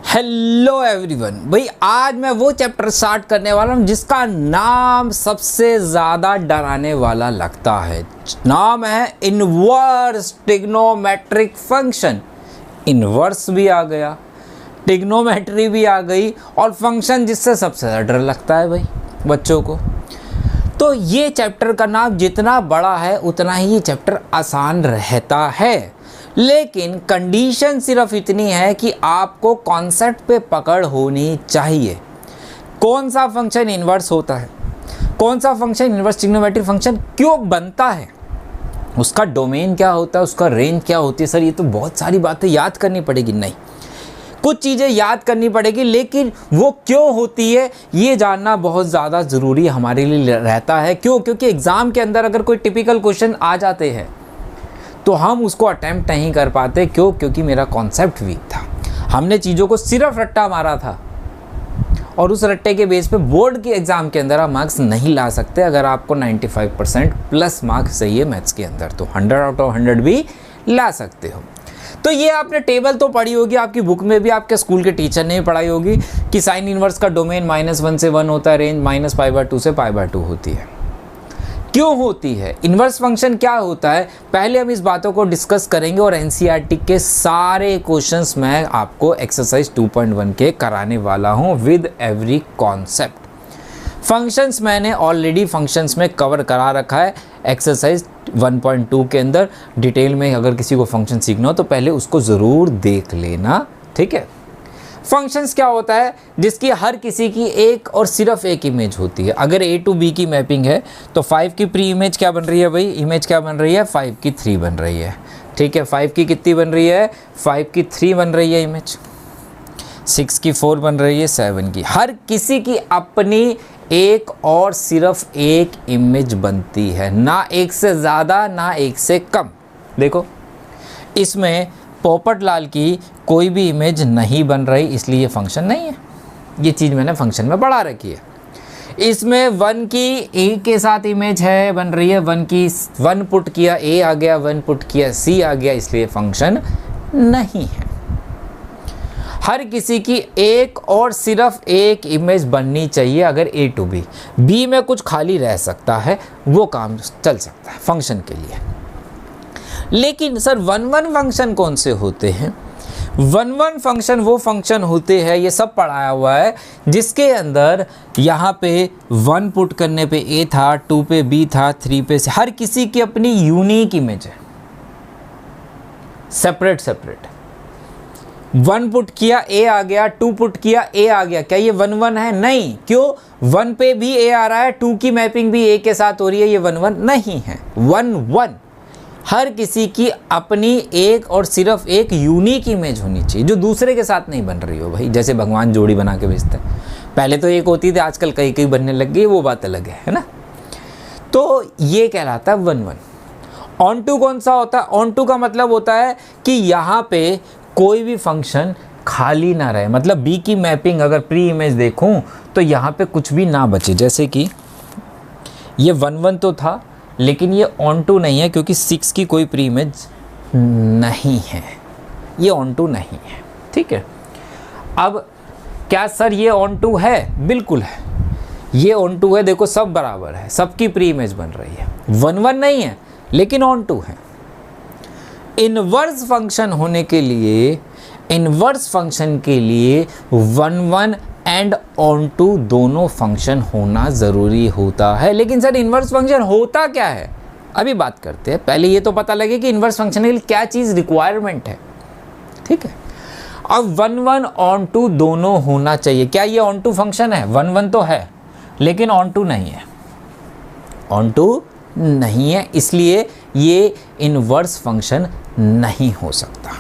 Hello everyone, भाई आज मैं वो चैप्टर स्टार्ट करने वाला हूँ जिसका नाम सबसे ज़्यादा डराने वाला लगता है। नाम है इनवर्स ट्रिग्नोमेट्रिक फंक्शन। इनवर्स भी आ गया, ट्रिग्नोमेट्री भी आ गई और फंक्शन जिससे सबसे ज़्यादा डर लगता है भाई बच्चों को। तो ये चैप्टर का नाम जितना बड़ा है उतना ही ये चैप्टर आसान रहता है, लेकिन कंडीशन सिर्फ इतनी है कि आपको कॉन्सेप्ट पे पकड़ होनी चाहिए। कौन सा फंक्शन इन्वर्स होता है, कौन सा फंक्शन इन्वर्स ट्रिग्नोमेट्रिक फंक्शन क्यों बनता है, उसका डोमेन क्या होता है, उसका रेंज क्या होती है। सर ये तो बहुत सारी बातें याद करनी पड़ेगी, नहीं कुछ चीज़ें याद करनी पड़ेगी, लेकिन वो क्यों होती है ये जानना बहुत ज़्यादा ज़रूरी हमारे लिए रहता है। क्यों? क्योंकि एग्ज़ाम के अंदर अगर कोई टिपिकल क्वेश्चन आ जाते हैं तो हम उसको अटेम्प्ट नहीं कर पाते। क्यों? क्योंकि मेरा कॉन्सेप्ट वीक था, हमने चीज़ों को सिर्फ रट्टा मारा था और उस रट्टे के बेस पे बोर्ड के एग्ज़ाम के अंदर आप मार्क्स नहीं ला सकते। अगर आपको 95% प्लस मार्क्स चाहिए मैथ्स के अंदर तो 100 आउट ऑफ 100 भी ला सकते हो। तो ये आपने टेबल तो पढ़ी होगी, आपकी बुक में भी आपके स्कूल के टीचर ने भी पढ़ाई होगी कि साइन इनवर्स का डोमेन -1 से 1 होता है, रेंज -π/2 से π/2 होती है। क्यों होती है, इन्वर्स फंक्शन क्या होता है, पहले हम इस बातों को डिस्कस करेंगे और एनसीईआरटी के सारे क्वेश्चंस मैं आपको एक्सरसाइज 2.1 के कराने वाला हूं विद एवरी कॉन्सेप्ट। फंक्शंस मैंने ऑलरेडी फंक्शंस में कवर करा रखा है एक्सरसाइज 1.2 के अंदर। डिटेल में अगर किसी को फंक्शन सीखना हो तो पहले उसको ज़रूर देख लेना, ठीक है। फंक्शंस क्या होता है, जिसकी हर किसी की एक और सिर्फ एक इमेज होती है। अगर A to B की मैपिंग है तो 5 की प्री इमेज क्या बन रही है भाई, इमेज क्या बन रही है, 5 की 3 बन रही है, ठीक है। 5 की कितनी बन रही है, 5 की 3 बन रही है इमेज, 6 की 4 बन रही है, 7 की। हर किसी की अपनी एक और सिर्फ एक इमेज बनती है, ना एक से ज़्यादा ना एक से कम। देखो इसमें पोपटलाल की कोई भी इमेज नहीं बन रही, इसलिए ये फंक्शन नहीं है। ये चीज़ मैंने फंक्शन में पढ़ा रखी है। इसमें 1 की A के साथ इमेज है, बन रही है 1 की, 1 पुट किया A आ गया, 1 पुट किया C आ गया, इसलिए फंक्शन नहीं है। हर किसी की एक और सिर्फ एक इमेज बननी चाहिए अगर A to B। B में कुछ खाली रह सकता है, वो काम चल सकता है फंक्शन के लिए। लेकिन सर 1-1 फंक्शन कौन से होते हैं? 1-1 फंक्शन वो फंक्शन होते हैं, ये सब पढ़ाया हुआ है, जिसके अंदर यहाँ पे 1 पुट करने पे A था, 2 पे B था, 3 पे C। हर किसी की अपनी यूनिक इमेज है, सेपरेट सेपरेट। 1 पुट किया A आ गया, 2 पुट किया A आ गया, क्या ये 1-1 है? नहीं। क्यों? 1 पे भी A आ रहा है, 2 की मैपिंग भी A के साथ हो रही है, ये 1-1 नहीं है। 1-1 हर किसी की अपनी एक और सिर्फ एक यूनिक इमेज होनी चाहिए जो दूसरे के साथ नहीं बन रही हो भाई। जैसे भगवान जोड़ी बना के भेजते हैं, पहले तो एक होती थी, आजकल कई कई बनने लग गई, वो बात अलग है ना। तो ये कहलाता है 1-1। ऑन टू कौन सा होता है? ऑन टू का मतलब होता है कि यहाँ पे कोई भी फंक्शन खाली ना रहे, मतलब B की मैपिंग अगर प्री इमेज देखूँ तो यहाँ पे कुछ भी ना बचे। जैसे कि ये 1-1 तो था, लेकिन ये ऑन टू नहीं है क्योंकि 6 की कोई प्री इमेज नहीं है, ये ऑन टू नहीं है, ठीक है। अब क्या सर ये ऑन टू है? बिल्कुल है, ये ऑन टू है। देखो सब बराबर है, सबकी प्री इमेज बन रही है, 1-1 नहीं है लेकिन ऑन टू है। इनवर्स फंक्शन होने के लिए, इनवर्स फंक्शन के लिए 1-1 एंड ऑन टू दोनों फंक्शन होना ज़रूरी होता है। लेकिन सर इन्वर्स फंक्शन होता क्या है, अभी बात करते हैं। पहले ये तो पता लगे कि इन्वर्स फंक्शन के लिए क्या चीज़ रिक्वायरमेंट है, ठीक है। अब 1-1 ऑन टू दोनों होना चाहिए। क्या ये ऑन टू फंक्शन है? 1-1 तो है लेकिन ऑन टू नहीं है, ऑन टू नहीं है, इसलिए ये इन्वर्स फंक्शन नहीं हो सकता।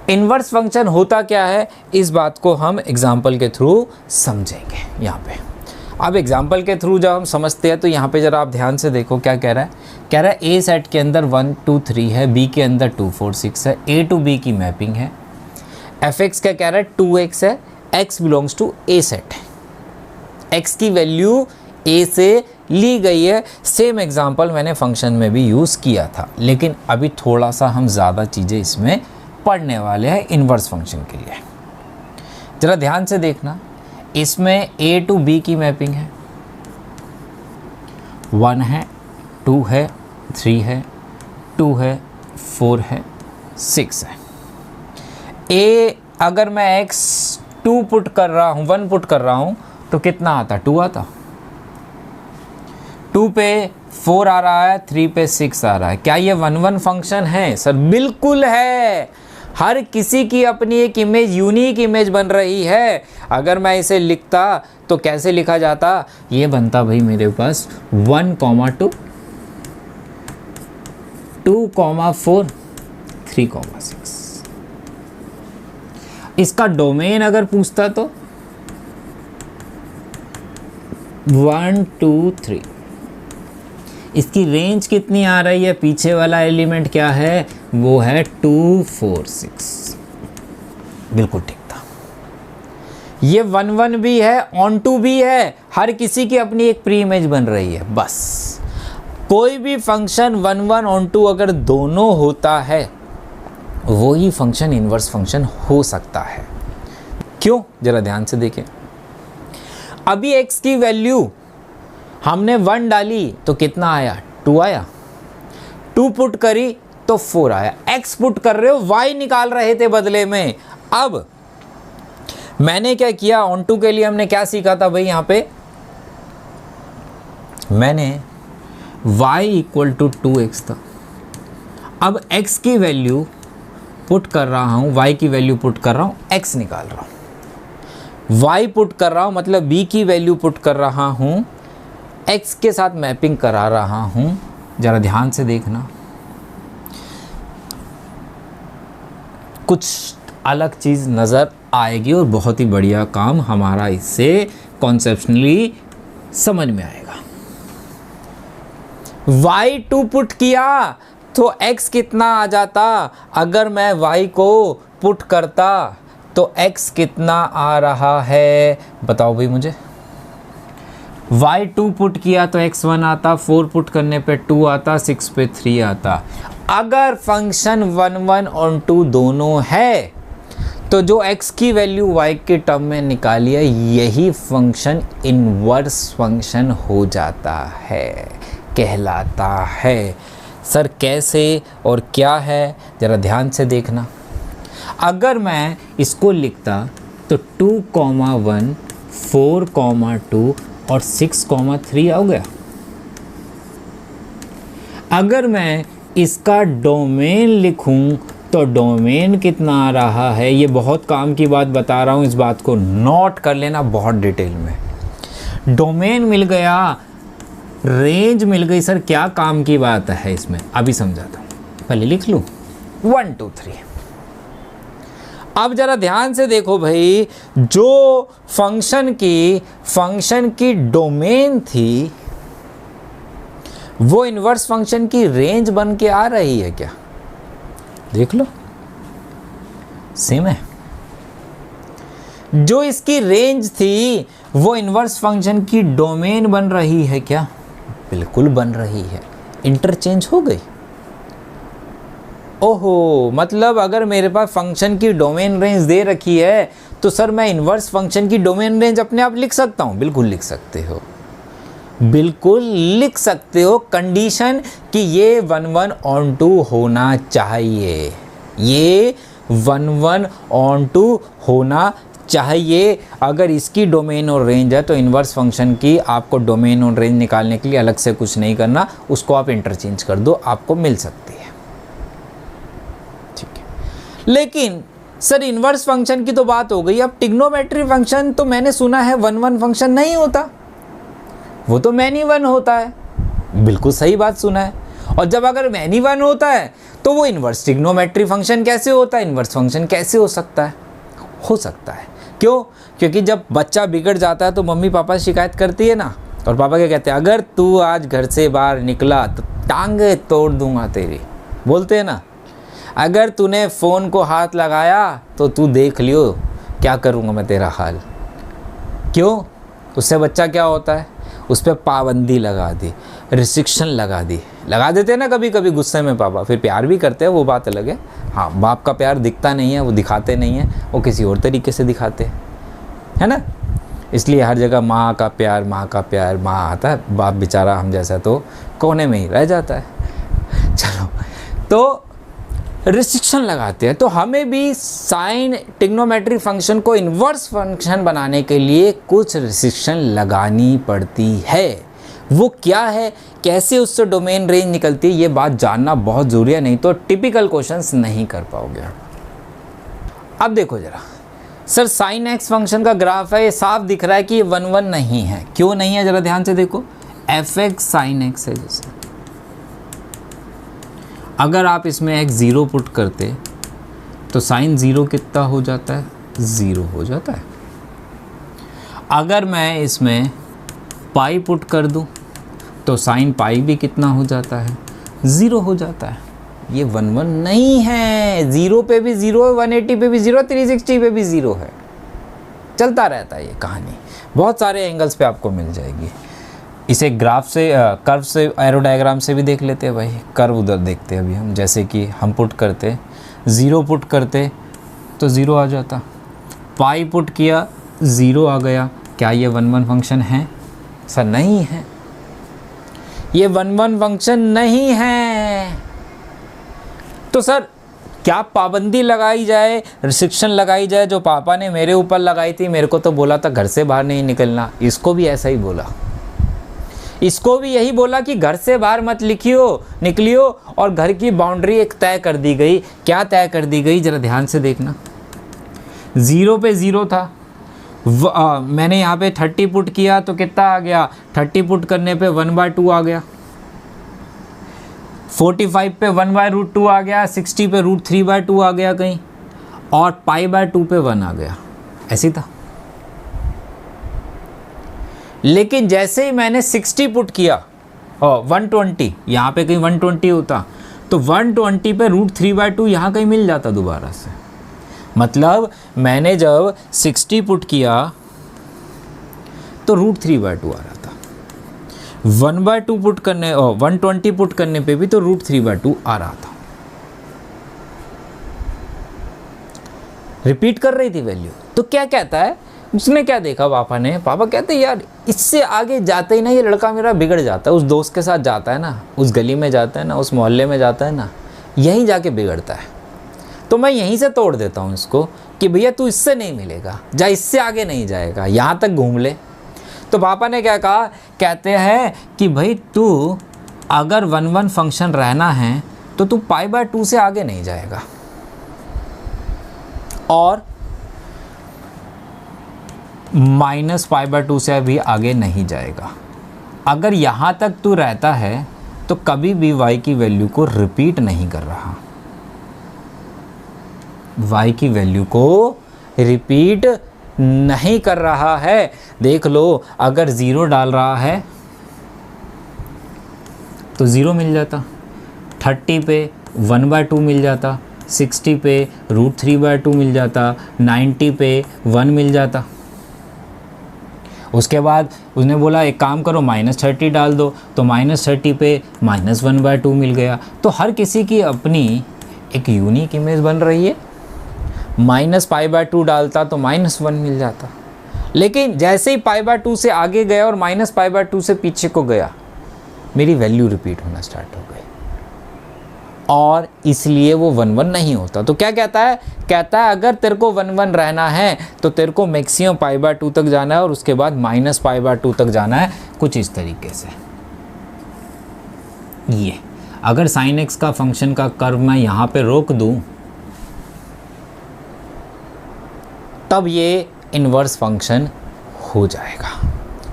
इन्वर्स फंक्शन होता क्या है, इस बात को हम एग्जाम्पल के थ्रू समझेंगे यहाँ पे। अब एग्जाम्पल के थ्रू जब हम समझते हैं तो यहाँ पे ज़रा आप ध्यान से देखो क्या कह रहा है। कह रहा है A सेट के अंदर 1 2 3 है, B के अंदर 2 4 6 है, A to B की मैपिंग है। fx क्या कह रहा है, 2x है, x belongs to A set है, x की वैल्यू A से ली गई है। सेम एग्जाम्पल मैंने फंक्शन में भी यूज़ किया था, लेकिन अभी थोड़ा सा हम ज़्यादा चीज़ें इसमें पढ़ने वाले हैं इन्वर्स फंक्शन के लिए। ज़रा ध्यान से देखना, इसमें A टू B की मैपिंग है, 1 है, 2 है, 3 है, 2 है, 4 है, 6 है। A अगर मैं x 2 पुट कर रहा हूँ, 1 पुट कर रहा हूँ तो कितना आता, 2 आता। 2 पे 4 आ रहा है, 3 पे 6 आ रहा है। क्या ये 1-1 फंक्शन है? सर बिल्कुल है। हर किसी की अपनी एक इमेज, यूनिक इमेज बन रही है। अगर मैं इसे लिखता तो कैसे लिखा जाता? ये बनता भाई मेरे पास 1, 2, 2, 4, 3, 6। इसका डोमेन अगर पूछता तो 1, 2, 3। इसकी रेंज कितनी आ रही है? पीछे वाला एलिमेंट क्या है? वो है 2, 4, 6। बिल्कुल ठीक था। ये 1-1 भी है, ऑन टू भी है। हर किसी की अपनी एक प्री इमेज बन रही है। बस कोई भी फंक्शन 1-1 ऑन टू अगर दोनों होता है, वो ही फंक्शन इनवर्स फंक्शन हो सकता है। क्यों? जरा ध्यान से देखें। अभी x की वैल्यू हमने 1 डाली तो कितना आया? 2 आया। 2 पुट करी तो 4 आया। x पुट कर रहे हो, y निकाल रहे थे बदले में। अब मैंने क्या किया? ऑन टू के लिए हमने क्या सीखा था भाई? यहां पे मैंने y इक्वल टू 2x था। अब x की वैल्यू पुट कर रहा हूं, y की वैल्यू पुट कर रहा हूं, x निकाल रहा हूं। y पुट कर रहा हूं मतलब b की वैल्यू पुट कर रहा हूं, x के साथ मैपिंग करा रहा हूं। जरा ध्यान से देखना, कुछ अलग चीज़ नज़र आएगी और बहुत ही बढ़िया काम हमारा इससे कॉन्सेप्शनली समझ में आएगा। y2 पुट किया तो x कितना आ जाता? अगर मैं y को पुट करता तो x कितना आ रहा है? बताओ भाई मुझे। y2 पुट किया तो x1 आता, 4 पुट करने पे 2 आता, 6 पे 3 आता। अगर फंक्शन 1-1 और 2 दोनों है तो जो x की वैल्यू y के टर्म में निकाली है, यही फंक्शन इनवर्स फंक्शन हो जाता है, कहलाता है। सर कैसे और क्या है? ज़रा ध्यान से देखना। अगर मैं इसको लिखता तो 2, 1, 4, 2 और 6, 3 हो गया। अगर मैं इसका डोमेन लिखूं तो डोमेन कितना आ रहा है? ये बहुत काम की बात बता रहा हूँ, इस बात को नोट कर लेना बहुत डिटेल में। डोमेन मिल गया, रेंज मिल गई। सर क्या काम की बात है इसमें? अभी समझाता हूँ, पहले लिख लूँ 1, 2, 3। अब जरा ध्यान से देखो भाई, जो फंक्शन की डोमेन थी वो इनवर्स फंक्शन की रेंज बन के आ रही है क्या? देख लो, सेम है। जो इसकी रेंज थी वो इनवर्स फंक्शन की डोमेन बन रही है क्या? बिल्कुल बन रही है। इंटरचेंज हो गई। ओहो, मतलब अगर मेरे पास फंक्शन की डोमेन रेंज दे रखी है तो सर मैं इनवर्स फंक्शन की डोमेन रेंज अपने आप लिख सकता हूँ? बिल्कुल लिख सकते हो, बिल्कुल लिख सकते हो। कंडीशन कि ये 1-1 ऑन 2 होना चाहिए, ये 1-1 ऑन 2 होना चाहिए। अगर इसकी डोमेन और रेंज है तो इनवर्स फंक्शन की आपको डोमेन और रेंज निकालने के लिए अलग से कुछ नहीं करना, उसको आप इंटरचेंज कर दो, आपको मिल सकती है। ठीक है, लेकिन सर इनवर्स फंक्शन की तो बात हो गई। अब ट्रिग्नोमेट्री फंक्शन तो मैंने सुना है 1-1 फंक्शन नहीं होता, वो तो मैनी 1 होता है। बिल्कुल सही बात सुना है। और जब अगर मैनी 1 होता है तो वो इनवर्स ट्रिग्नोमेट्री फंक्शन कैसे होता है? इनवर्स फंक्शन कैसे हो सकता है? हो सकता है। क्यों? क्योंकि जब बच्चा बिगड़ जाता है तो मम्मी पापा शिकायत करती है ना, और पापा क्या कहते हैं? अगर तू आज घर से बाहर निकला तो टांगे तोड़ दूंगा तेरी, बोलते हैं ना। अगर तूने फ़ोन को हाथ लगाया तो तू देख लियो क्या करूँगा मैं तेरा हाल। क्यों? उससे बच्चा क्या होता है? उस पर पाबंदी लगा दी, रिस्ट्रिक्शन लगा देते हैं ना कभी कभी गुस्से में पापा। फिर प्यार भी करते हैं, वो बात अलग है। हाँ, बाप का प्यार दिखता नहीं है, वो दिखाते नहीं है, वो किसी और तरीके से दिखाते हैं। है ना। इसलिए हर जगह माँ का प्यार, माँ का प्यार, माँ आता है, बाप बेचारा हम जैसा तो कोने में ही रह जाता है। चलो, तो रिस्ट्रिक्शन लगाते हैं। तो हमें भी साइन ट्रिग्नोमेट्रिक फंक्शन को इन्वर्स फंक्शन बनाने के लिए कुछ रिस्ट्रिक्शन लगानी पड़ती है। वो क्या है, कैसे उससे डोमेन रेंज निकलती है, ये बात जानना बहुत ज़रूरी है, नहीं तो टिपिकल क्वेश्चंस नहीं कर पाओगे। अब देखो जरा, सर साइन एक्स फंक्शन का ग्राफ है, ये साफ दिख रहा है कि ये 1 1 नहीं है। क्यों नहीं है, ज़रा ध्यान से देखो, एफ एक्स साइन एक्स है। जैसे अगर आप इसमें एक 0 पुट करते तो साइन 0 कितना हो जाता है, 0 हो जाता है। अगर मैं इसमें पाई पुट कर दूं तो साइन पाई भी कितना हो जाता है, 0 हो जाता है। ये 1 1 नहीं है, 0 पे भी 0 है, 180 पे भी 0, 360 पे भी 0 है। चलता रहता है ये कहानी, बहुत सारे एंगल्स पे आपको मिल जाएगी। इसे ग्राफ से, कर्व से, एरो डायग्राम से भी देख लेते हैं भाई। कर्व उधर देखते हैं अभी हम, जैसे कि हम पुट करते 0 पुट करते तो 0 आ जाता, पाई पुट किया 0 आ गया। क्या ये 1 1 फंक्शन है? सर नहीं है, ये 1 1 फंक्शन नहीं है। तो सर क्या पाबंदी लगाई जाए, रिस्ट्रिक्शन लगाई जाए, जो पापा ने मेरे ऊपर लगाई थी? मेरे को तो बोला था घर से बाहर नहीं निकलना, इसको भी ऐसा ही बोला, इसको भी यही बोला कि घर से बाहर मत निकलियो, और घर की बाउंड्री एक तय कर दी गई। क्या तय कर दी गई, जरा ध्यान से देखना। 0 पे 0 था, मैंने यहाँ पे 30 पुट किया तो कितना आ गया, 30 पुट करने पे 1/2 आ गया, 45 पे 1/√2 आ गया, 60 पे √3/2 आ गया कहीं, और π/2 पे 1 आ गया, ऐसी था। लेकिन जैसे ही मैंने 60 पुट किया और 120, यहाँ पे कहीं 120 होता तो 120 पे √3/2 यहाँ कहीं मिल जाता दोबारा से। मतलब मैंने जब 60 पुट किया तो √3/2 आ रहा था, 1/2 पुट करने और 120 पुट करने पे भी तो √3/2 आ रहा था। रिपीट कर रही थी वैल्यू। तो क्या कहता है, उसने क्या देखा पापा ने, पापा कहते यार इससे आगे जाते ही ना ये लड़का मेरा बिगड़ जाता है, उस दोस्त के साथ जाता है ना, उस गली में जाता है ना, उस मोहल्ले में जाता है ना, यहीं जाके बिगड़ता है। तो मैं यहीं से तोड़ देता हूँ इसको कि भैया तू इससे नहीं मिलेगा, जा इससे आगे नहीं जाएगा, यहाँ तक घूम ले। तो पापा ने क्या कहा, कहते हैं कि भाई तू अगर 1 1 फंक्शन रहना है तो तू π/2 से आगे नहीं जाएगा, और -π/2 से भी आगे नहीं जाएगा। अगर यहाँ तक तू रहता है तो कभी भी y की वैल्यू को रिपीट नहीं कर रहा, y की वैल्यू को रिपीट नहीं कर रहा है। देख लो, अगर 0 डाल रहा है तो 0 मिल जाता, 30 पे 1/2 मिल जाता, 60 पे √3/2 मिल जाता, 90 पे 1 मिल जाता। उसके बाद उसने बोला एक काम करो -30 डाल दो, तो -30 पे -1/2 मिल गया। तो हर किसी की अपनी एक यूनिक इमेज बन रही है। -π/2 डालता तो -1 मिल जाता, लेकिन जैसे ही π/2 से आगे गया और -π/2 से पीछे को गया, मेरी वैल्यू रिपीट होना स्टार्ट हो गई, और इसलिए वो 1 1 नहीं होता। तो क्या कहता है, कहता है अगर तेरे को 1 1 रहना है तो तेरे को मैक्सिमम π/2 तक जाना है और उसके बाद -π/2 तक जाना है, कुछ इस तरीके से। ये अगर sin x का फंक्शन का कर्व मैं यहाँ पे रोक दूँ तब ये इन्वर्स फंक्शन हो जाएगा,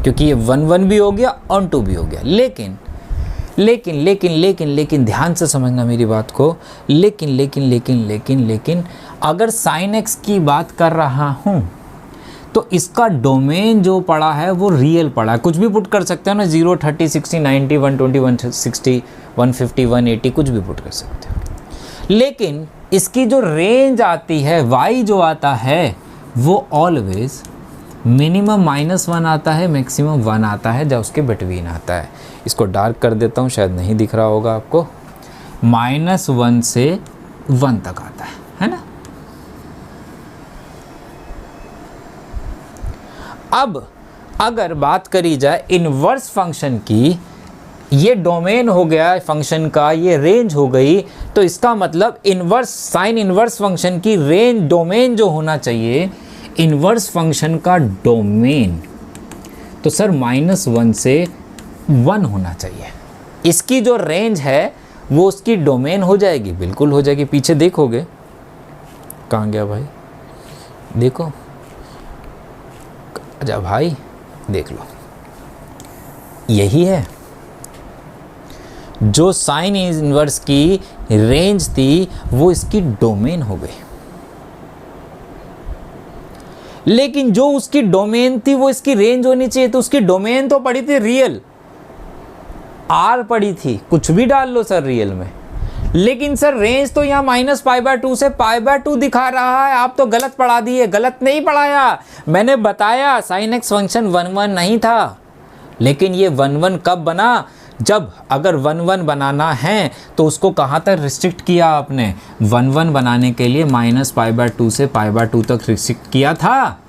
क्योंकि ये 1 1 भी हो गया और 2 भी हो गया। लेकिन लेकिन लेकिन लेकिन लेकिन ध्यान से समझना मेरी बात को, लेकिन लेकिन लेकिन लेकिन लेकिन अगर sin x की बात कर रहा हूँ तो इसका डोमेन जो पड़ा है वो रियल पड़ा है। कुछ भी पुट कर सकते हो ना, 0, 30, 60, 90, 120, 160, 150, 180, कुछ भी पुट कर सकते हो। लेकिन इसकी जो रेंज आती है, y जो आता है वो ऑलवेज मिनिमम -1 आता है, मैक्सिमम 1 आता है, जब उसके बिटवीन आता है। इसको डार्क कर देता हूँ, शायद नहीं दिख रहा होगा आपको। -1 से 1 तक आता है ना। अब अगर बात करी जाए इन्वर्स फंक्शन की, ये डोमेन हो गया फंक्शन का, ये रेंज हो गई, तो इसका मतलब इन्वर्स साइन इन्वर्स फंक्शन की रेंज डोमेन जो होना चाहिए इन्वर्स फंक्शन का डोमेन, तो सर -1 से 1 होना चाहिए। इसकी जो रेंज है वो उसकी डोमेन हो जाएगी, बिल्कुल हो जाएगी। पीछे देखोगे, कहाँ गया भाई, देखो, अच्छा भाई देख लो, यही है जो साइन इन्वर्स की रेंज थी वो इसकी डोमेन हो गई। लेकिन जो उसकी डोमेन थी वो इसकी रेंज होनी चाहिए, तो उसकी डोमेन तो पड़ी थी रियल, आर पड़ी थी, कुछ भी डाल लो सर रियल में। लेकिन सर रेंज तो यहाँ -π/2 से π/2 दिखा रहा है। आप तो गलत पढ़ा दिए। गलत नहीं पढ़ाया, मैंने बताया साइन एक्स फंक्शन 1 नहीं था। लेकिन ये 1 कब बना, जब अगर 1 बनाना है तो उसको कहाँ तक रिस्ट्रिक्ट किया आपने, 1 बनाने के लिए -π/2 से π/2 तक रिस्ट्रिक्ट किया था।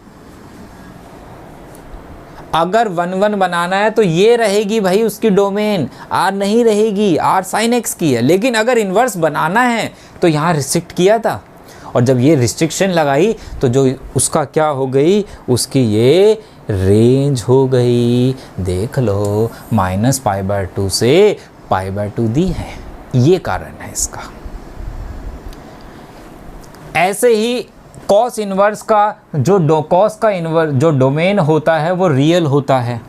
अगर 1 बनाना है तो ये रहेगी भाई उसकी डोमेन, आर नहीं रहेगी, आर साइन एक्स की है। लेकिन अगर इन्वर्स बनाना है तो यहाँ रिस्ट्रिक्ट किया था, और जब ये रिस्ट्रिक्शन लगाई तो जो उसका क्या हो गई, उसकी ये रेंज हो गई। देख लो, -π/2 से π/2 दी है, ये कारण है इसका। ऐसे ही कॉस इन्वर्स का कॉस का इन्वर्स जो डोमेन होता है वो रियल होता है।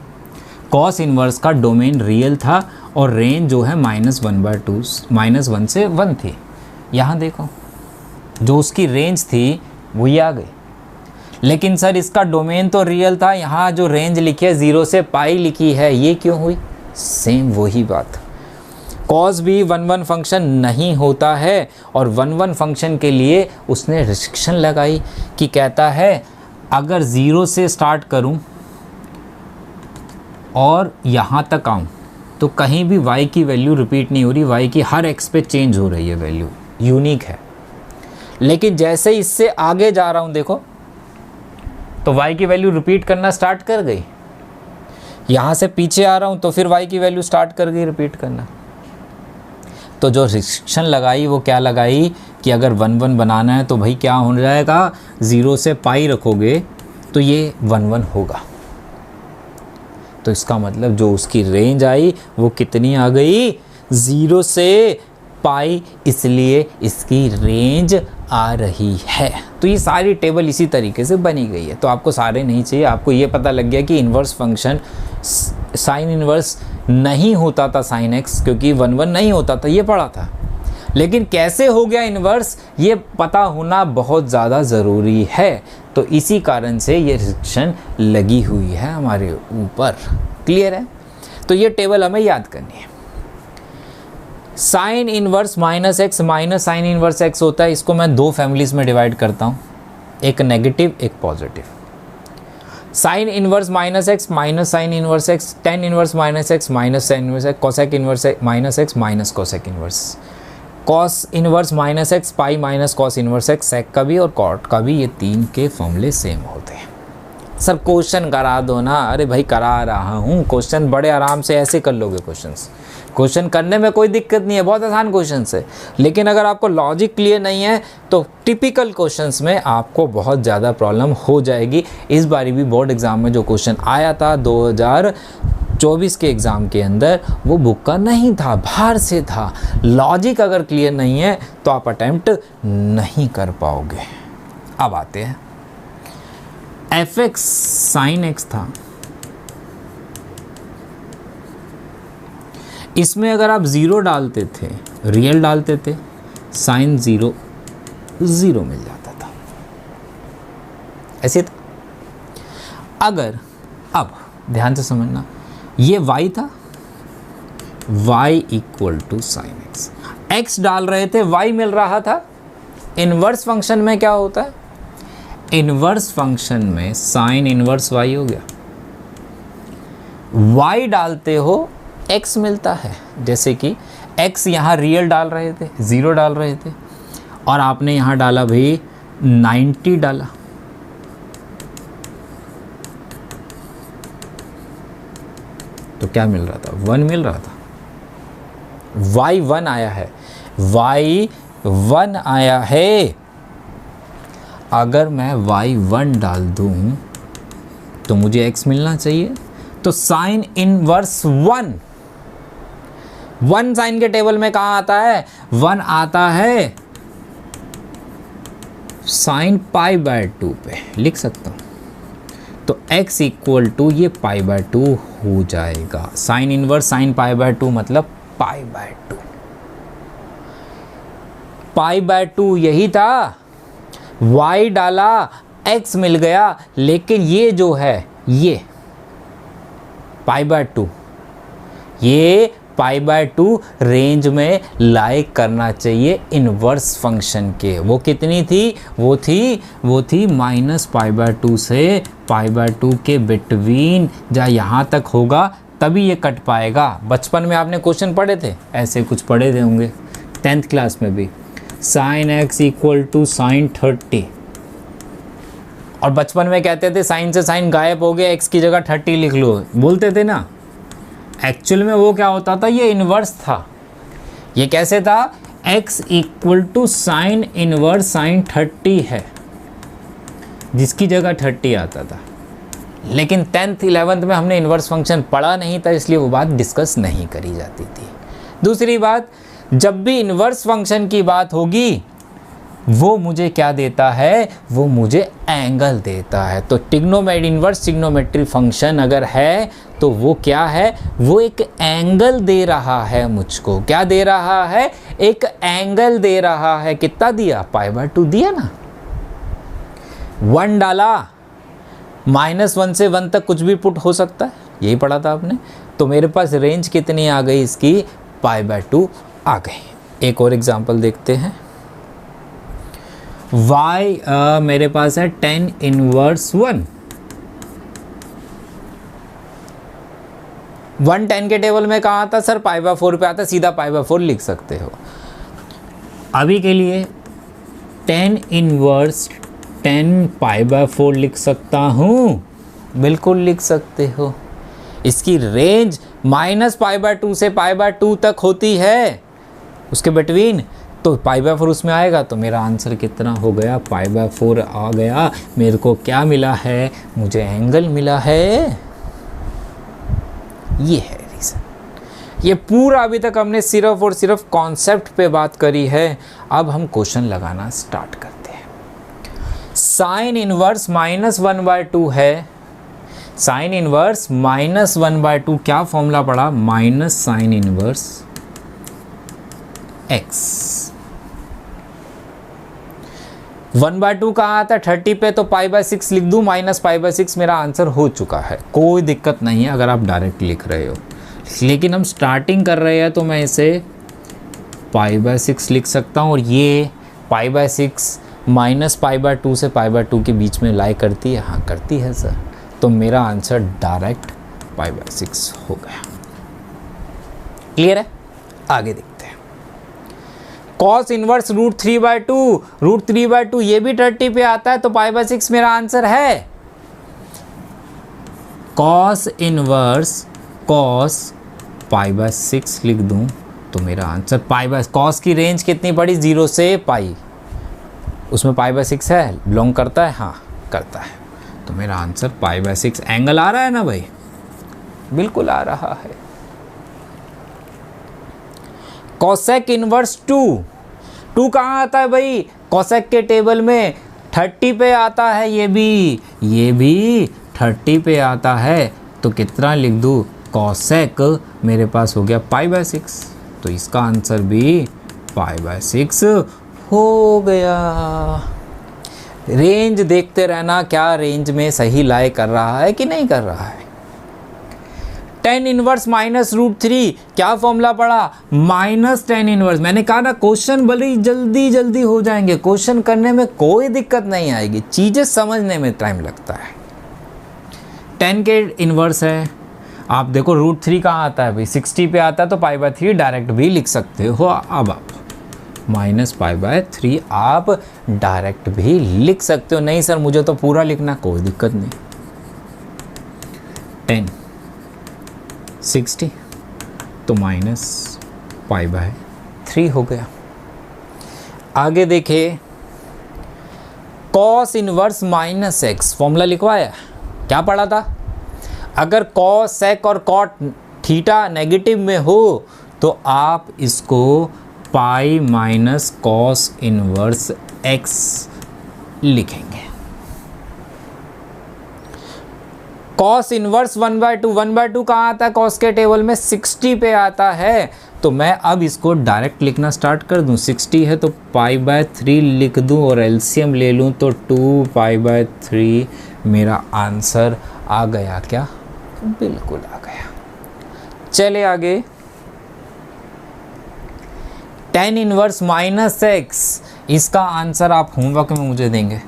कॉस इन्वर्स का डोमेन रियल था और रेंज जो है -1 से 1 थी। यहाँ देखो, जो उसकी रेंज थी वो ये आ गई। लेकिन सर इसका डोमेन तो रियल था, यहाँ जो रेंज लिखी है 0 से π लिखी है, ये क्यों हुई? सेम वही बात। कॉस भी 1 फंक्शन नहीं होता है, और 1 फंक्शन के लिए उसने रिस्ट्रिक्शन लगाई कि कहता है अगर 0 से स्टार्ट करूं और यहाँ तक आऊं तो कहीं भी y की वैल्यू रिपीट नहीं हो रही, y की हर x पे चेंज हो रही है, वैल्यू यूनिक है। लेकिन जैसे इससे आगे जा रहा हूं देखो, तो y की वैल्यू रिपीट करना स्टार्ट कर गई। यहाँ से पीछे आ रहा हूँ तो फिर y की वैल्यू स्टार्ट कर गई रिपीट करना। तो जो रिस्ट्रिक्शन लगाई वो क्या लगाई कि अगर 1 बनाना है तो भाई क्या हो जाएगा, 0 से π रखोगे तो ये 1 होगा। तो इसका मतलब जो उसकी रेंज आई वो कितनी आ गई, 0 से π, इसलिए इसकी रेंज आ रही है। तो ये सारी टेबल इसी तरीके से बनी गई है। तो आपको सारे नहीं चाहिए, आपको ये पता लग गया कि इन्वर्स फंक्शन साइन इन्वर्स नहीं होता था साइन एक्स, क्योंकि 1 नहीं होता था, ये पढ़ा था। लेकिन कैसे हो गया इन्वर्स, ये पता होना बहुत ज़्यादा ज़रूरी है। तो इसी कारण से ये रिस्ट्रिक्शन लगी हुई है हमारे ऊपर। क्लियर है? तो ये टेबल हमें याद करनी है। Sign inverse -x minus sign inverse x होता है। इसको मैं 2 फैमिलीज़ में डिवाइड करता हूँ, एक नेगेटिव एक positive. Sign inverse -x minus sign inverse x, tan inverse -x minus sign inverse x, cosec inverse -x minus cosec inverse, cos inverse -x pi minus cos inverse x, सेक का भी और cot का भी, ये 3 के फॉर्मूले same होते हैं। सर क्वेश्चन करा दो ना। अरे भाई करा रहा हूँ, क्वेश्चन बड़े आराम से ऐसे कर लोगे। क्वेश्चन करने में कोई दिक्कत नहीं है, बहुत आसान क्वेश्चन है। लेकिन अगर आपको लॉजिक क्लियर नहीं है तो टिपिकल क्वेश्चंस में आपको बहुत ज़्यादा प्रॉब्लम हो जाएगी। इस बारी भी बोर्ड एग्ज़ाम में जो क्वेश्चन आया था 2024 के एग्ज़ाम के अंदर, वो बुक का नहीं था, बाहर से था। लॉजिक अगर क्लियर नहीं है तो आप अटेम्प्ट नहीं कर पाओगे। अब आते हैं, fx साइन x था, इसमें अगर आप 0 डालते थे, रियल डालते थे, साइन 0 मिल जाता था, ऐसे था। अगर अब ध्यान से समझना, ये y था, y equal to sine x, x डाल रहे थे, y मिल रहा था। इन्वर्स फंक्शन में क्या होता है, इन्वर्स फंक्शन में साइन इन्वर्स y हो गया, y डालते हो x मिलता है। जैसे कि x यहाँ रियल डाल रहे थे, 0 डाल रहे थे, और आपने यहाँ डाला भाई 90 डाला, तो क्या मिल रहा था, 1 मिल रहा था। y1 आया है, y1 आया है। अगर मैं y1 डाल दूं तो मुझे x मिलना चाहिए। तो साइन इनवर्स 1 साइन के टेबल में कहाँ आता है, 1 आता है साइन π/2 पे, लिख सकता हूँ। तो x इक्वल टू ये π/2 हो जाएगा। साइन इनवर्स साइन π/2 मतलब π/2। π/2 यही था, y डाला x मिल गया, लेकिन ये जो है ये π/2, ये π/2 रेंज में लाइक करना चाहिए इनवर्स फंक्शन के। वो कितनी थी, वो थी -π/2 से π/2 के बिटवीन। जहाँ यहाँ तक होगा तभी ये कट पाएगा। बचपन में आपने क्वेश्चन पढ़े थे, ऐसे कुछ पढ़े थे होंगे 10th क्लास में भी, sine x equal to sine 30। और बचपन में कहते थे साइन से साइन गायब हो गया, x की जगह 30 लिख लो, बोलते थे ना। एक्चुअल में वो क्या होता था, ये इन्वर्स था। ये कैसे था, x equal to sine inverse sine 30 है, जिसकी जगह 30 आता था। लेकिन 10th 11th में हमने इन्वर्स फंक्शन पढ़ा नहीं था, इसलिए वो बात डिस्कस नहीं करी जाती थी। दूसरी बात, जब भी इन्वर्स फंक्शन की बात होगी वो मुझे क्या देता है, वो मुझे एंगल देता है। तो इनवर्स ट्रिग्नोमेट्री फंक्शन अगर है तो वो क्या है, वो एक एंगल दे रहा है मुझको। क्या दे रहा है, एक एंगल दे रहा है। कितना दिया, π/2 दिया ना। 1 डाला, -1 से 1 तक कुछ भी पुट हो सकता है, यही पढ़ा था आपने। तो मेरे पास रेंज कितनी आ गई इसकी, π/2 आ गई। एक और एग्जांपल देखते हैं। y मेरे पास है tan इनवर्स 1। 1 tan के टेबल में कहाँ आता सर, π/4 पे आता, सीधा π/4 लिख सकते हो। अभी के लिए tan इनवर्स 10 π/4 लिख सकता हूँ, बिल्कुल लिख सकते हो। इसकी रेंज -π/2 से π/2 तक होती है, उसके बिटवीन। तो π/4 उसमें आएगा, तो मेरा आंसर कितना हो गया, π/4 आ गया। मेरे को क्या मिला है, मुझे एंगल मिला है। ये है रीज़न। ये पूरा अभी तक हमने सिर्फ और सिर्फ कॉन्सेप्ट पे बात करी है। अब हम क्वेश्चन लगाना स्टार्ट करते हैं। साइन इनवर्स -1/2 है। साइन इनवर्स -1/2 क्या फॉर्मूला पड़ा, माइनस साइन इनवर्स x। 1/2 कहाँ आता है, 30 पे, तो π/6 लिख दूँ, -π/6 मेरा आंसर हो चुका है। कोई दिक्कत नहीं है अगर आप डायरेक्ट लिख रहे हो, लेकिन हम स्टार्टिंग कर रहे हैं तो मैं इसे π/6 लिख सकता हूँ। और ये π/6 -π/2 से π/2 के बीच में लाई करती है, हाँ करती है सर। तो मेरा आंसर डायरेक्ट π/6 हो गया। क्लियर है, आगे देखते हैं। कॉस इनवर्स √3/2, √3/2 ये भी 30 पे आता है, तो π/6 मेरा आंसर है। कॉस इनवर्स कॉस π/6 लिख दूं तो मेरा आंसर कॉस की रेंज कितनी पड़ी, 0 से π। उसमें π/6 है, बिलोंग करता है, हाँ करता है। तो मेरा आंसर π/6। एंगल आ रहा है ना भाई, बिल्कुल आ रहा है। कोसेक इनवर्स 2 कहाँ आता है भाई, कोसेक के टेबल में 30 पे आता है। ये भी 30 पे आता है। तो कितना लिख दूँ, कोसेक मेरे पास हो गया π/6। तो इसका आंसर भी π/6 हो गया। रेंज देखते रहना, क्या रेंज में सही लाई कर रहा है कि नहीं कर रहा है। tan इनवर्स -√3 क्या फॉर्मूला पड़ा, -tan इनवर्स। मैंने कहा ना क्वेश्चन बड़ी जल्दी हो जाएंगे, क्वेश्चन करने में कोई दिक्कत नहीं आएगी, चीज़ें समझने में टाइम लगता है। tan के इनवर्स है, आप देखो √3 कहाँ आता है भाई, 60 पे आता है, तो π/3 डायरेक्ट भी लिख सकते हो। अब आप -π/3 आप डायरेक्ट भी लिख सकते हो। नहीं सर मुझे तो पूरा लिखना, कोई दिक्कत नहीं। 10 60, तो -π/3 हो गया। आगे देखिए, कॉस इनवर्स -x फॉर्मूला लिखवाया, क्या पढ़ा था? अगर कॉस सेक और कॉट थीटा नेगेटिव में हो तो आप इसको pi minus cos inverse x लिखेंगे। कॉस इनवर्स 1/2 कहाँ आता है? कॉस के टेबल में 60 पे आता है, तो मैं अब इसको डायरेक्ट लिखना स्टार्ट कर दूं। 60 है तो π/3 लिख दूं और एलसीएम ले लूं तो 2π/3 मेरा आंसर आ गया क्या? बिल्कुल आ गया। चले आगे, tan इनवर्स -x, इसका आंसर आप होमवर्क में मुझे देंगे।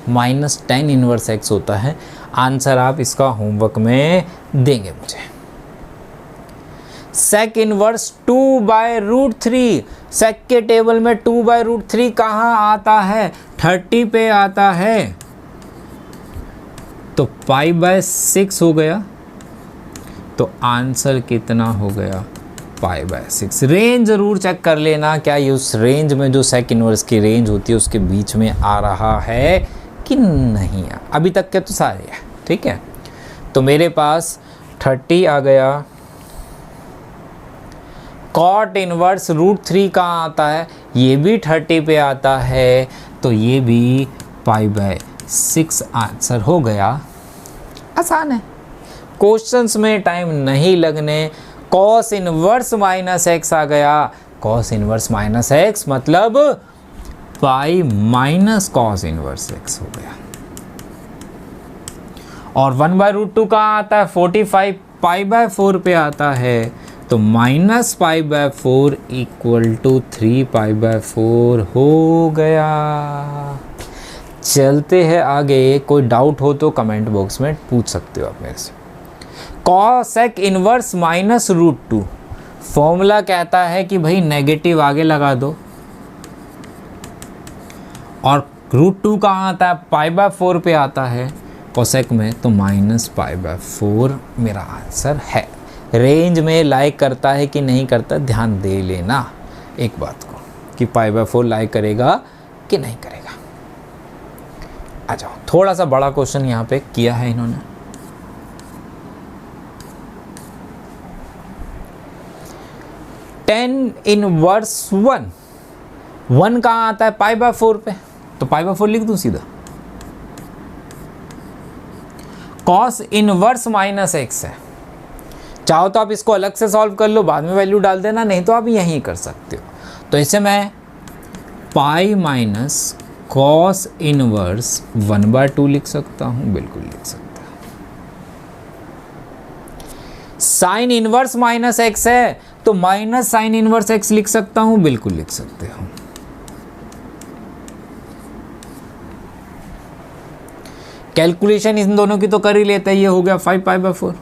-tan इनवर्स x होता है, आंसर आप इसका होमवर्क में देंगे मुझे। सेक इनवर्स 2/√3, सेक के टेबल में 2/√3 कहाँ आता है? 30 पे आता है, तो π/6 हो गया, तो आंसर कितना हो गया? π/6। रेंज जरूर चेक कर लेना, क्या ये उस रेंज में जो सेक इनवर्स की रेंज होती है उसके बीच में आ रहा है कि नहीं है। अभी तक के तो सारे हैं, ठीक है। तो मेरे पास 30 आ गया। कॉट इनवर्स √3 कहाँ आता है? ये भी 30 पे आता है, तो ये भी π/6 आंसर हो गया। आसान है, क्वेश्चंस में टाइम नहीं लगने। कॉस इनवर्स -x आ गया, कॉस इनवर्स -x मतलब pi minus cos inverse x हो गया। और 1/√2 कहाँ आता है? 45 π/4 पे आता है, तो -π/4 = 3π/4 हो गया। चलते हैं आगे, कोई डाउट हो तो कमेंट बॉक्स में पूछ सकते हो आप मेरे से। कॉसेक इनवर्स -√2, फॉर्मूला कहता है कि भाई नेगेटिव आगे लगा दो, और √2 कहाँ आता है? π/4 पे आता है कॉसेक में, तो -π/4 मेरा आंसर है। रेंज में लाइक करता है कि नहीं करता, ध्यान दे लेना एक बात को कि π/4 लाइक करेगा कि नहीं करेगा। आ जाओ, थोड़ा सा बड़ा क्वेश्चन यहाँ पे किया है इन्होंने। tan इनवर्स 1 कहाँ आता है? π/4 पे, तो π/4 लिख दूं सीधा। cos इनवर्स -x है, चाहो तो आप इसको अलग से सॉल्व कर लो, बाद में वैल्यू डाल देना, नहीं तो आप यहीं कर सकते हो। तो इसे मैं पाई माइनस कॉस इनवर्स 1/2 लिख सकता हूं, बिल्कुल लिख सकता हूं। साइन इनवर्स -x है, तो माइनस साइन इनवर्स x लिख सकता हूं, बिल्कुल लिख सकते हो। कैलकुलेशन इन दोनों की तो कर ही लेते हैं, ये हो गया 5π/4।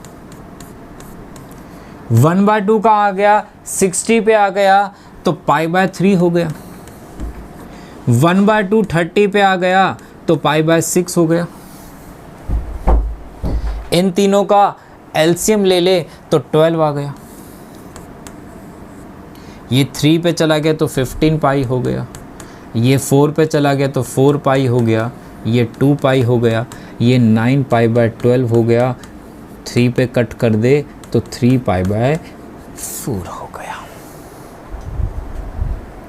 1/2 का आ गया, 60 पे आ गया, तो π/3 हो गया। 1/2 30 पे आ गया, तो π/6 हो गया। इन तीनों का एलसीएम ले ले तो 12 आ गया। ये 3 पे चला गया तो 15π हो गया। ये 4 पे चला गया तो 4π हो गया। ये 2π हो गया। ये 9π/12 हो गया। 3 पे कट कर दे तो 3π/4 हो गया।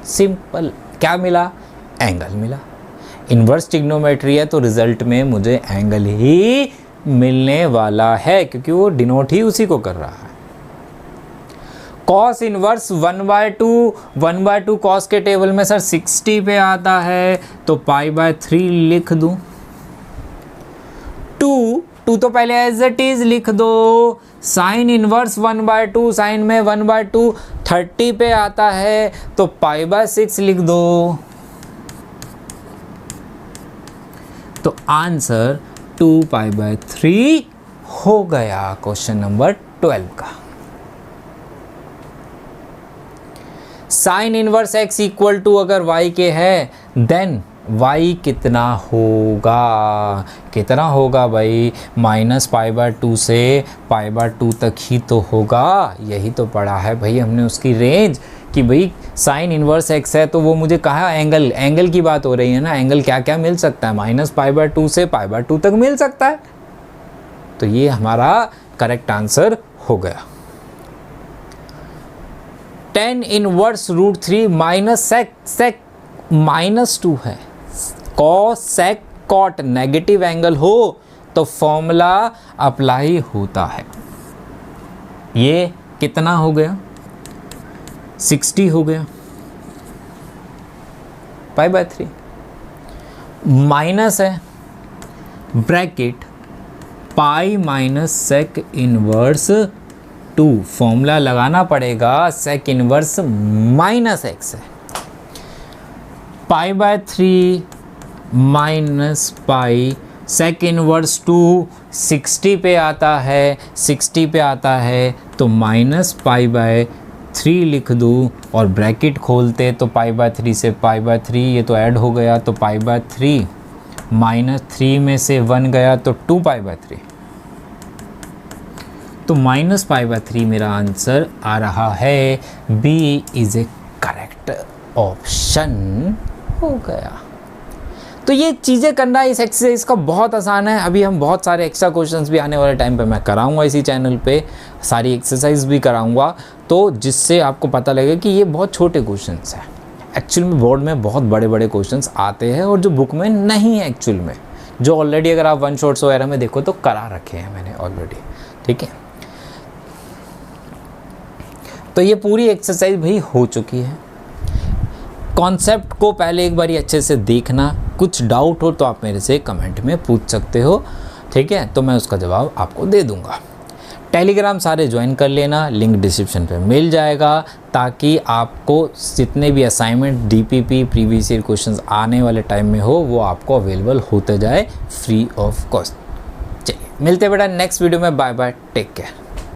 सिंपल। क्या मिला? एंगल मिला। इन्वर्स ट्रिग्नोमेट्री है तो रिजल्ट में मुझे एंगल ही मिलने वाला है, क्योंकि वो डिनोट ही उसी को कर रहा है। कॉस इनवर्स 1/2 कॉस के टेबल में सर 60 पे आता है, तो π/3 लिख दूं। 2 तो पहले एज इट इज लिख दो। साइन इनवर्स 1/2, साइन में 1/2 30 पे आता है, तो π/6 लिख दो। तो आंसर 2π/3 हो गया क्वेश्चन नंबर 12 का। Sine inverse x equal to अगर y के है, देन y कितना होगा, कितना होगा भाई, -π/2 से π/2 तक ही तो होगा। यही तो पढ़ा है भाई हमने उसकी रेंज कि भाई साइन इनवर्स x है तो वो मुझे कहा एंगल की बात हो रही है ना, एंगल क्या क्या मिल सकता है, -π/2 से π/2 तक मिल सकता है। तो ये हमारा करेक्ट आंसर हो गया। tan इनवर्स √3 माइनस sec -2 है, cos sec cot negative angle हो तो फॉर्मूला अप्लाई होता है। ये कितना हो गया, 60 हो गया π/3, माइनस है bracket pi minus sec inverse 2, formula लगाना पड़ेगा, सेक इनवर्स -x है, π/3 माइनस पाई सेक इनवर्स 2 60 पे आता है, 60 पे आता है तो -π/3 लिख दूँ और ब्रैकेट खोलते तो π/3 से π/3 ये तो ऐड हो गया तो π/3 -3 में से 1 गया तो 2π/3, तो -π/3 मेरा आंसर आ रहा है। B is A correct option हो गया। तो ये चीज़ें करना इस एक्सरसाइज का बहुत आसान है। अभी हम बहुत सारे एक्स्ट्रा क्वेश्चंस भी आने वाले टाइम पे मैं कराऊंगा इसी चैनल पे, सारी एक्सरसाइज भी कराऊंगा, तो जिससे आपको पता लगेगा कि ये बहुत छोटे क्वेश्चंस हैं। एक्चुअल में बोर्ड में बहुत बड़े बड़े क्वेश्चंस आते हैं और जो बुक में नहीं है एक्चुअल में, जो ऑलरेडी अगर आप वन शॉट्स वगैरह में देखो तो करा रखे हैं मैंने ऑलरेडी, ठीक है। तो ये पूरी एक्सरसाइज भाई हो चुकी है। कॉन्सेप्ट को पहले एक बार अच्छे से देखना, कुछ डाउट हो तो आप मेरे से कमेंट में पूछ सकते हो, ठीक है, तो मैं उसका जवाब आपको दे दूंगा। टेलीग्राम सारे ज्वाइन कर लेना, लिंक डिस्क्रिप्शन पे मिल जाएगा, ताकि आपको जितने भी assignment DPP previous year questions आने वाले टाइम में हो वो आपको अवेलेबल होते जाए फ्री ऑफ कॉस्ट। चलिए मिलते हैं बेटा नेक्स्ट वीडियो में, बाय बाय, टेक केयर।